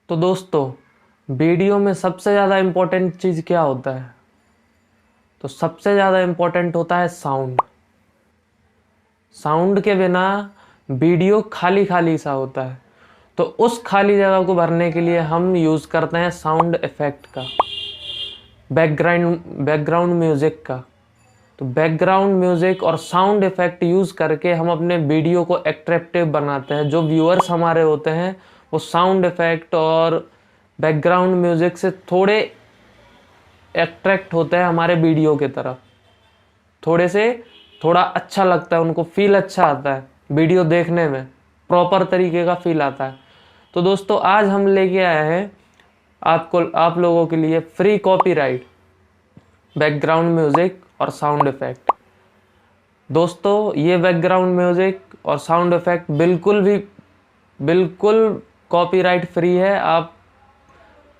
तो दोस्तों, वीडियो में सबसे ज़्यादा इम्पोर्टेंट चीज़ क्या होता है? तो सबसे ज़्यादा इम्पोर्टेंट होता है साउंड। साउंड के बिना वीडियो खाली खाली सा होता है। तो उस खाली जगह को भरने के लिए हम यूज़ करते हैं साउंड इफ़ेक्ट का, बैकग्राउंड म्यूज़िक का। तो बैकग्राउंड म्यूज़िक और साउंड इफ़ेक्ट यूज़ करके हम अपने वीडियो को एट्रैक्टिव बनाते हैं। जो व्यूअर्स हमारे होते हैं वो साउंड इफ़ेक्ट और बैकग्राउंड म्यूज़िक से थोड़े अट्रैक्ट होते हैं हमारे वीडियो की तरफ। थोड़ा अच्छा लगता है, उनको फील अच्छा आता है, वीडियो देखने में प्रॉपर तरीके का फील आता है। तो दोस्तों, आज हम लेके आए हैं आप लोगों के लिए फ्री कॉपीराइट बैकग्राउंड म्यूज़िक और साउंड इफ़ेक्ट। दोस्तों, ये बैकग्राउंड म्यूज़िक और साउंड इफ़ेक्ट बिल्कुल कॉपीराइट फ्री है। आप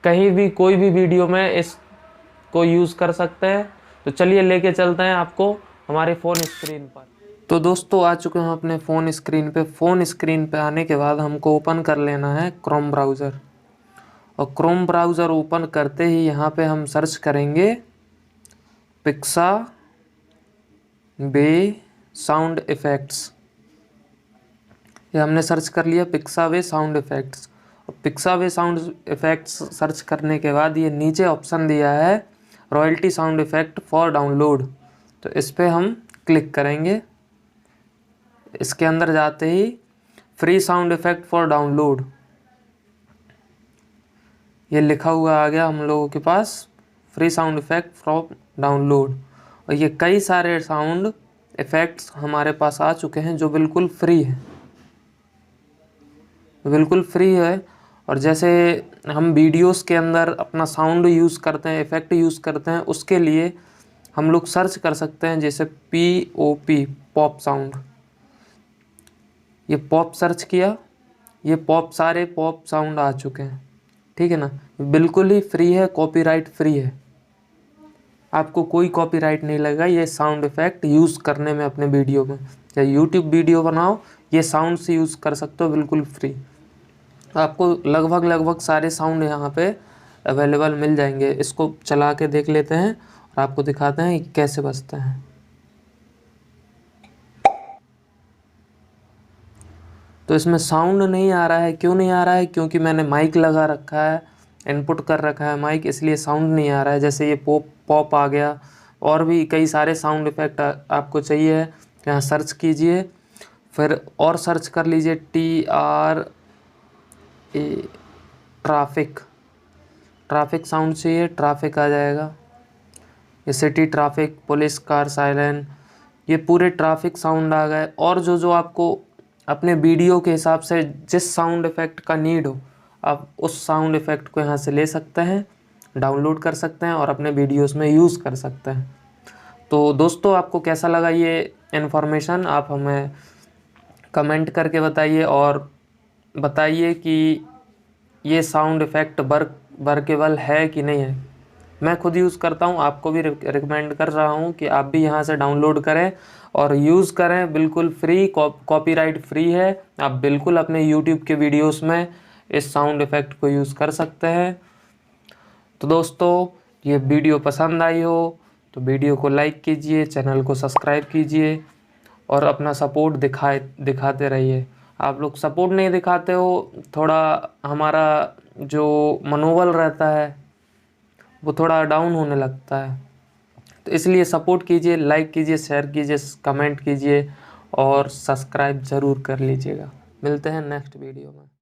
कहीं भी कोई भी वीडियो में इसको यूज़ कर सकते हैं। तो चलिए लेके चलते हैं आपको हमारे फ़ोन स्क्रीन पर। तो दोस्तों, आ चुके हैं अपने फ़ोन स्क्रीन पे आने के बाद हमको ओपन कर लेना है क्रोम ब्राउज़र। और क्रोम ब्राउज़र ओपन करते ही यहाँ पे हम सर्च करेंगे पिक्साबे साउंड इफ़ेक्ट्स। ये हमने सर्च कर लिया पिक्साबे साउंड इफ़ेक्ट्स। और पिक्साबे साउंड इफ़ेक्ट्स सर्च करने के बाद ये नीचे ऑप्शन दिया है royalty sound effect for download. तो इस पर हम क्लिक करेंगे। इसके अंदर जाते ही free sound effect for download ये लिखा हुआ आ गया हम लोगों के पास, free sound effect for download. और ये कई सारे साउंड इफ़ेक्ट्स हमारे पास आ चुके हैं जो बिल्कुल फ्री है। और जैसे हम वीडियोस के अंदर अपना साउंड यूज़ करते हैं, इफ़ेक्ट यूज़ करते हैं, उसके लिए हम लोग सर्च कर सकते हैं जैसे POP पॉप साउंड। ये पॉप सर्च किया, ये सारे पॉप साउंड आ चुके हैं। ठीक है ना, बिल्कुल ही फ्री है, कॉपीराइट फ्री है। आपको कोई कॉपीराइट नहीं लगेगा ये साउंड इफ़ेक्ट यूज़ करने में अपने वीडियो में। चाहे यूट्यूब वीडियो बनाओ, ये साउंड से यूज़ कर सकते हो बिल्कुल फ्री। आपको लगभग सारे साउंड यहाँ पे अवेलेबल मिल जाएंगे। इसको चला के देख लेते हैं और आपको दिखाते हैं कि कैसे बजते हैं। तो इसमें साउंड नहीं आ रहा है। क्यों नहीं आ रहा है? क्योंकि मैंने माइक लगा रखा है, इनपुट कर रखा है माइक, इसलिए साउंड नहीं आ रहा है। जैसे ये पॉप आ गया। और भी कई सारे साउंड इफ़ेक्ट आपको चाहिए, यहाँ सर्च कीजिए, फिर और सर्च कर लीजिए ट्रैफिक साउंड चाहिए, ट्रैफिक आ जाएगा। ये city traffic, police, car siren, ये पूरे ट्रैफिक साउंड आ गए। और जो आपको अपने वीडियो के हिसाब से जिस साउंड इफ़ेक्ट का नीड हो, आप उस साउंड इफ़ेक्ट को यहाँ से ले सकते हैं, डाउनलोड कर सकते हैं और अपने वीडियोस में यूज़ कर सकते हैं। तो दोस्तों, आपको कैसा लगा ये इन्फॉर्मेशन? आप हमें कमेंट करके बताइए और बताइए कि ये साउंड इफ़ेक्ट वर्केबल है कि नहीं है। मैं खुद यूज़ करता हूँ, आपको भी रिकमेंड कर रहा हूँ कि आप भी यहाँ से डाउनलोड करें और यूज़ करें। बिल्कुल फ्री, कॉपीराइट फ्री है। आप बिल्कुल अपने यूट्यूब के वीडियोस में इस साउंड इफ़ेक्ट को यूज़ कर सकते हैं। तो दोस्तों, ये वीडियो पसंद आई हो तो वीडियो को लाइक कीजिए, चैनल को सब्सक्राइब कीजिए और अपना सपोर्ट दिखाते रहिए। आप लोग सपोर्ट नहीं दिखाते हो, थोड़ा हमारा जो मनोबल रहता है वो थोड़ा डाउन होने लगता है। तो इसलिए सपोर्ट कीजिए, लाइक कीजिए, शेयर कीजिए, कमेंट कीजिए और सब्सक्राइब ज़रूर कर लीजिएगा। मिलते हैं नेक्स्ट वीडियो में।